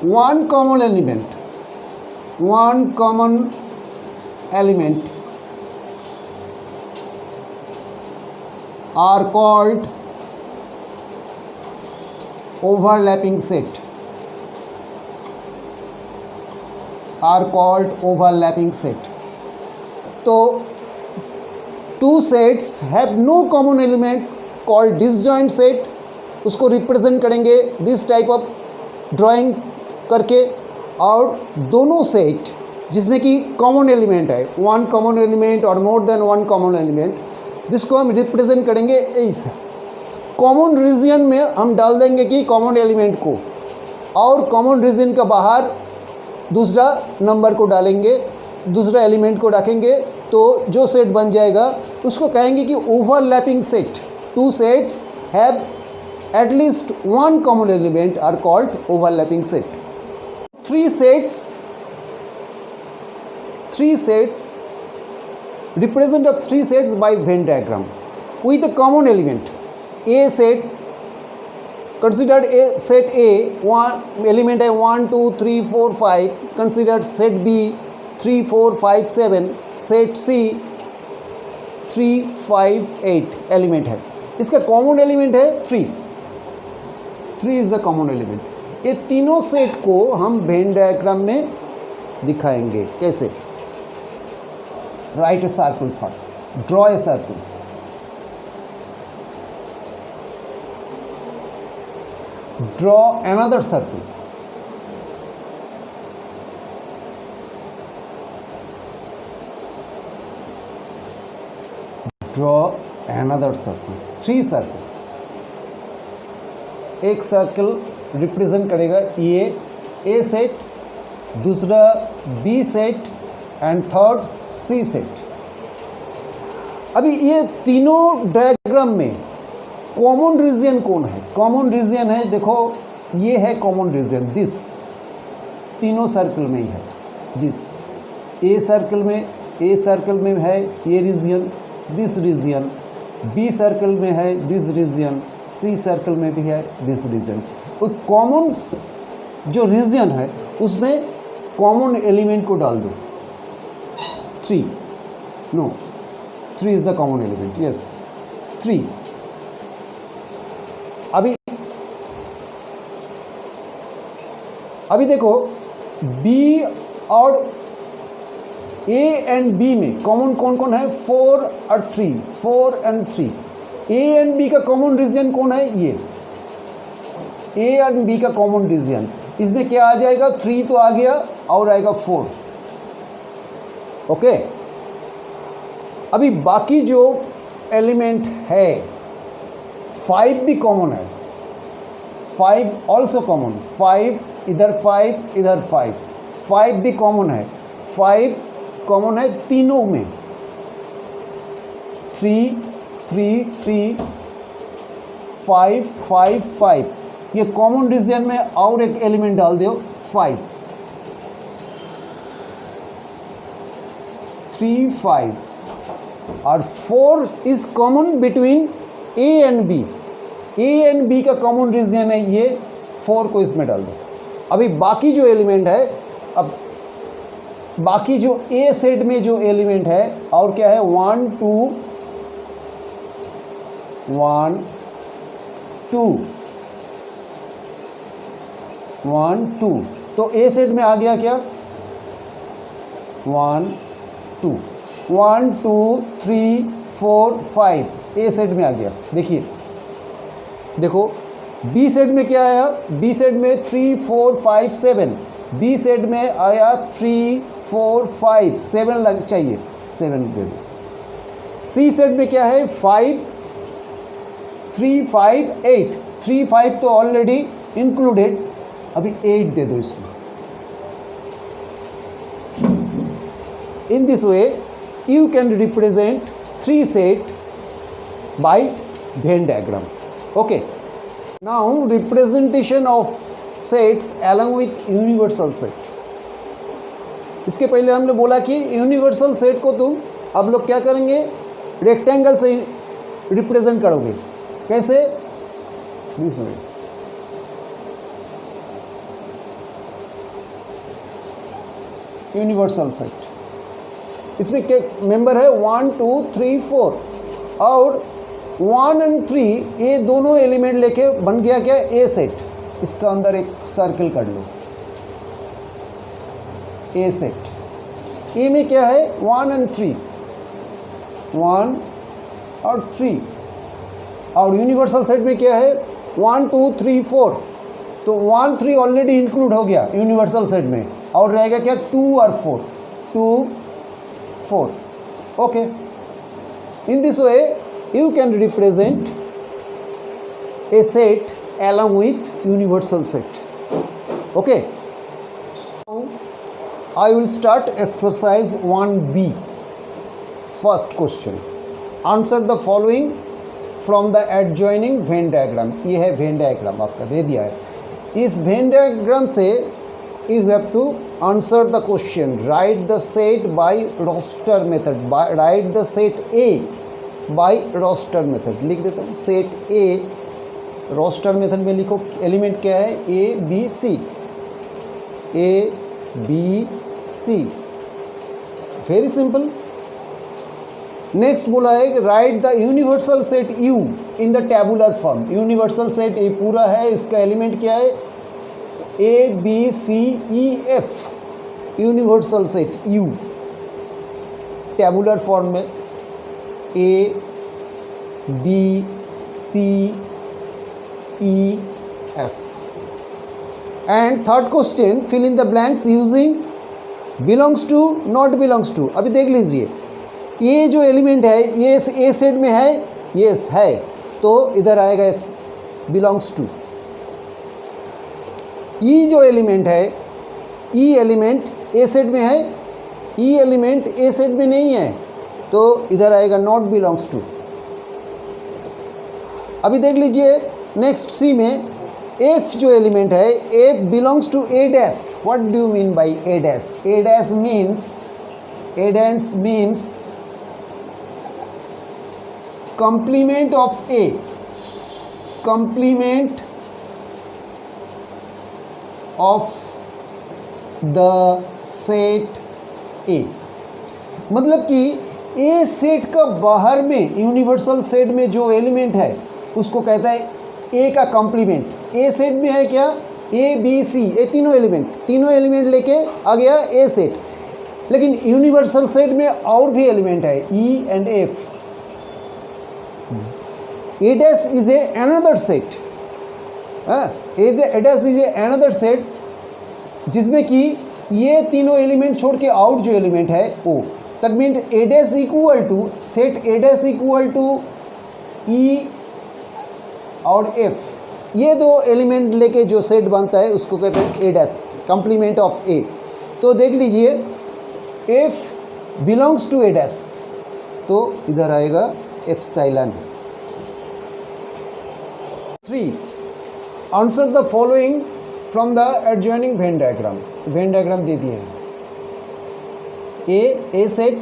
one common element are called overlapping set, तो two sets have no common element called disjoint set, उसको represent करेंगे this type of drawing करके। और दोनों set जिसमें कि कॉमन एलिमेंट है, वन कॉमन एलिमेंट और more than one common element, जिसको हम रिप्रेजेंट करेंगे ऐसा। कॉमन रीजन में हम डाल देंगे कि कॉमन एलिमेंट को, और कॉमन रीजन का बाहर दूसरा नंबर को डालेंगे, दूसरा एलिमेंट को रखेंगे, तो जो सेट बन जाएगा उसको कहेंगे कि overlapping set. To sets have at least one common element are called overlapping set. Three sets represent of three sets by Venn diagram with a common element. A set considered a set A, one element है 1 2 3 4 5, considered set B 3 4 5 7, set C 3 5 8 element है। इसका common element है 3 is the common element. ये तीनों set को हम Venn diagram में दिखाएंगे। कैसे? Write a circle for, draw a circle, draw another circle, draw another circle, 3 circle. एक सर्कल रिप्रेजेंट करेगा ये ए सेट, दूसरा B set and third C set. अभी ये तीनों डायग्राम में कॉमन रीजन कौन है? कॉमन रीजन है, देखो ये है कॉमन रीजन, दिस तीनों सर्कल में ही है। दिस ए सर्कल में है ये region, this region, B circle में है दिस रीजन, सी सर्कल में भी है दिस रीजन। तो कॉमन जो रीजन है उसमें कॉमन एलिमेंट को डाल दो। 3 is the common element, yes 3। अभी देखो बी और ए एंड बी में कॉमन कौन कौन है? 4 और 3, 4 एंड 3। ए एंड बी का कॉमन रीजन कौन है? ये ए एंड बी का कॉमन रीजन, इसमें क्या आ जाएगा? 3 तो आ गया और आएगा 4। ओके, अभी बाकी जो एलिमेंट है 5 भी कॉमन है, 5 ऑल्सो कॉमन, 5 इधर 5 इधर 5 भी कॉमन है, 5 कॉमन है तीनों में, 3 3 3 5 5 5। ये कॉमन रीजन में और एक एलिमेंट डाल दो 5, 3 5 और 4 is common between A and B. A and B का कॉमन रीजन है ये, 4 को इसमें डाल दो। अभी बाकी जो एलिमेंट है, अब बाकी जो ए सेट में जो एलिमेंट है और क्या है? 1 2 1 2 1 2। तो ए सेट में आ गया क्या? 1 2 1 2 3 4 5 ए सेट में आ गया। देखो बी सेट में क्या आया? बी सेट में 3 4 5 7, बी सेट में आया 3 4 5 7 लग चाहिए, 7 दे दो। सी सेट में क्या है? 5 3 5 8, 3 5 तो ऑलरेडी इंक्लूडेड, अभी 8 दे दो इसमें। In this way you can represent 3 set by Venn diagram. Okay, now representation of sets along with universal set. इसके पहले हमने बोला कि यूनिवर्सल सेट को तुम अब लोग क्या करेंगे? रेक्टेंगल से रिप्रेजेंट करोगे। कैसे? This way. Universal set. इसमें क्या मेंबर है 1 2 3 4 और 1 और 3 ये दोनों एलिमेंट लेके बन गया क्या ए सेट। इसका अंदर एक सर्कल कर लो ए सेट। ए में क्या है 1 और 3 1 और 3 और यूनिवर्सल सेट में क्या है 1 2 3 4। तो 1 3 ऑलरेडी इंक्लूड हो गया यूनिवर्सल सेट में और रहेगा क्या 2 और 4 2 4। Okay, in this way you can represent a set along with universal set. Okay, now I will start exercise 1b. First question, answer the following from the adjoining Venn diagram. ये है Venn diagram आपका दे दिया है। इस Venn diagram से you have to answer the question. Write the set by roster method. Write the set A by roster method. लिख देता हूँ सेट ए रोस्टर मेथड में लिखो एलिमेंट क्या है A B C very simple. Next बोला है write the universal set U in the tabular form. Universal set A पूरा है, इसका एलिमेंट क्या है A B C E F. Universal set U tabular form में A B C E F। And third question fill in the blanks using belongs to not belongs to. अभी देख लीजिए ये जो एलिमेंट है ये ए सेट में है, यस है, तो इधर आएगा एफ बिलोंग्स टू। ई जो एलिमेंट है ई एलिमेंट ए सेट में है, ई एलिमेंट ए सेट में नहीं है, तो इधर आएगा नॉट बिलोंग्स टू। अभी देख लीजिए नेक्स्ट सी में एफ जो एलिमेंट है F belongs to A dash. What do you mean by A dash? A dash means complement of A, complement of the set A। मतलब कि ए सेट का बाहर में यूनिवर्सल सेट में जो एलिमेंट है उसको कहता है ए का कॉम्प्लीमेंट। ए सेट में है क्या ए बी सी, ये तीनों एलिमेंट लेके आ गया ए सेट। लेकिन यूनिवर्सल सेट में और भी एलिमेंट है E and F. A dash is a another set, A dash is a another set जिसमें कि ये तीनों एलिमेंट छोड़ के आउट जो एलिमेंट है O. That mean A dash equal to set A dash equal to E और F. ये दो एलिमेंट लेके जो सेट बनता है उसको कहते हैं A dash, complement of A. तो देख लीजिए F belongs to A dash, तो इधर आएगा epsilon. 3 answer the following from the adjoining Venn diagram. Venn diagram दे दिए हैं A set,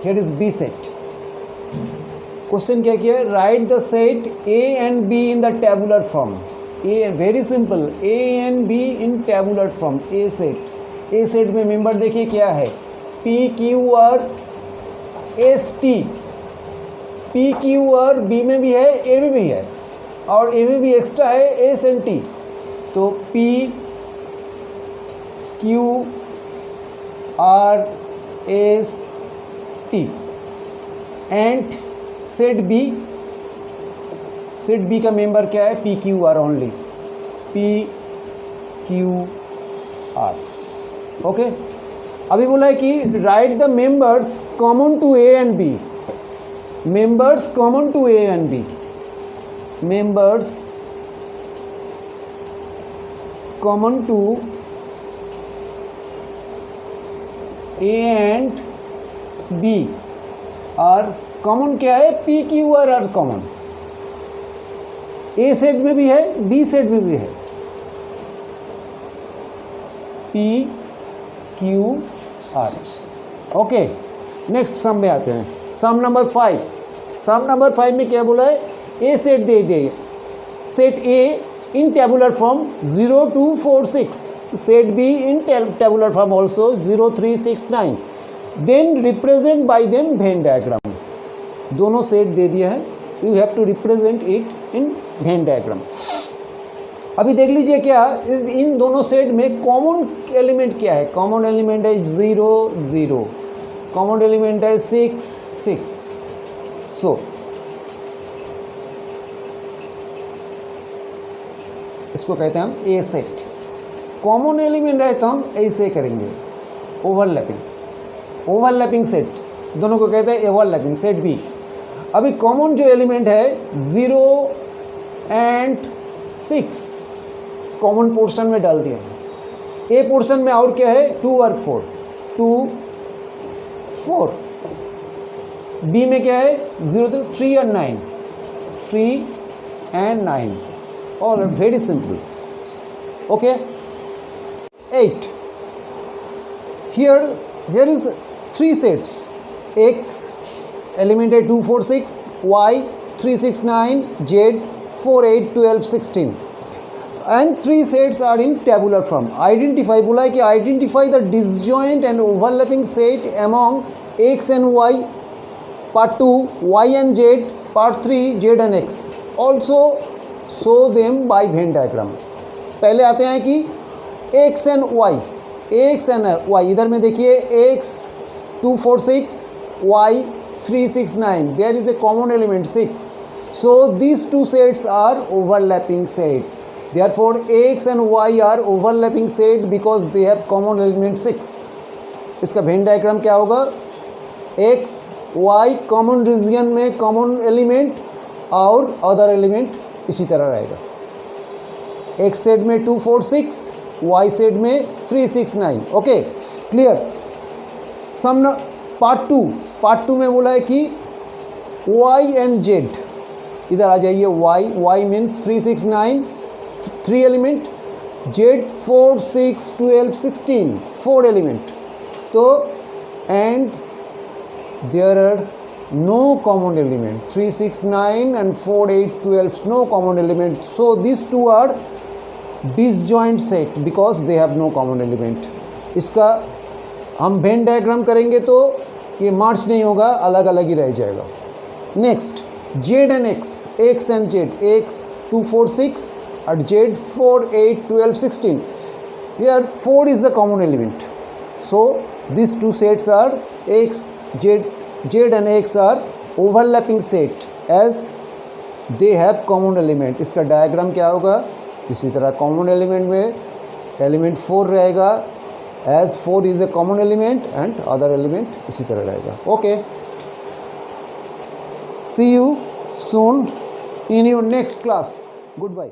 here is B set. Question क्या किया write the set A and B in the tabular form. A very simple A and B in tabular form. A set में member देखिए क्या है P Q R S T. P Q R B में भी है ए में भी है और ए में भी एक्स्ट्रा है एस एंड टी। तो P Q R S T and set B का मेंबर क्या है P Q R only, P Q R. Okay, अभी बोला है कि write the members common to A and B. Members common to A and B, members common to A and B और common क्या है P Q R common. A set में भी है बी सेट में भी है P Q R. Okay, next sum में आते हैं। सम नंबर 5। सम नंबर 5 में क्या बोला है ए सेट दे दिए। Set A in tabular form 0 2 4 6, set B in tabular form also 0 3 6 9, then represent by them Venn diagram. दोनों सेट दे दिया है, you have to represent it in Venn diagram. अभी देख लीजिए क्या इन दोनों सेट में कॉमन एलिमेंट क्या है. कॉमन एलिमेंट है 0 0, कॉमन एलिमेंट है 6 6. सो इसको कहते हैं हम ए सेट. कॉमन एलिमेंट है तो हम ऐसे करेंगे ओवरलैपिंग सेट, दोनों को कहते हैं ओवरलैपिंग सेट बी. अभी कॉमन जो एलिमेंट है 0 एंड 6 कॉमन पोर्शन में डाल दिया. ए पोर्शन में और क्या है 2 और 4, 2 4. बी में क्या है 0 3 और 9, 3 and 9. All are very simple. Okay. 8. Here is 3 sets. X element है 2 4 6, Y 3 6 9, Z 4 8 12 16. And 3 sets are in tabular form. Identify बोला है कि identify the disjoint and overlapping set among X and Y. Part 2 Y and Z. Part 3 Z and X. Also show them by Venn diagram. पहले आते हैं कि x and Y. इधर में देखिए x 2 4 6, y 3 6 9. There is a common element 6. So these two sets are overlapping set. Therefore x and y are overlapping set because they have common element 6. इसका Venn diagram क्या होगा. x y common region में common element और other element इसी तरह रहेगा. X set में 2 4 6, Y set में 3 6 9. Okay clear. Some part two में बोला है कि वाई एंड जेड. इधर आ जाइए. Y means 3 6 9 3 element, Z 4 6 12 16 4 element. तो and there are no common element 3 6 9 and 4 8 12, no common element. So these two are disjoint set because they have no common element. इसका हम Venn diagram करेंगे तो ये मार्च नहीं होगा, अलग अलग ही रह जाएगा. Next Z and X and Z. X 2 4 6 and Z 4 8 12 16. Here 4 is the common element. So these two sets are Z and X are overlapping set as they have common element. इसका डायग्राम क्या होगा. इसी तरह common element में element 4 रहेगा as 4 is a common element and other element इसी तरह रहेगा. Okay, see you soon in your next class. Goodbye.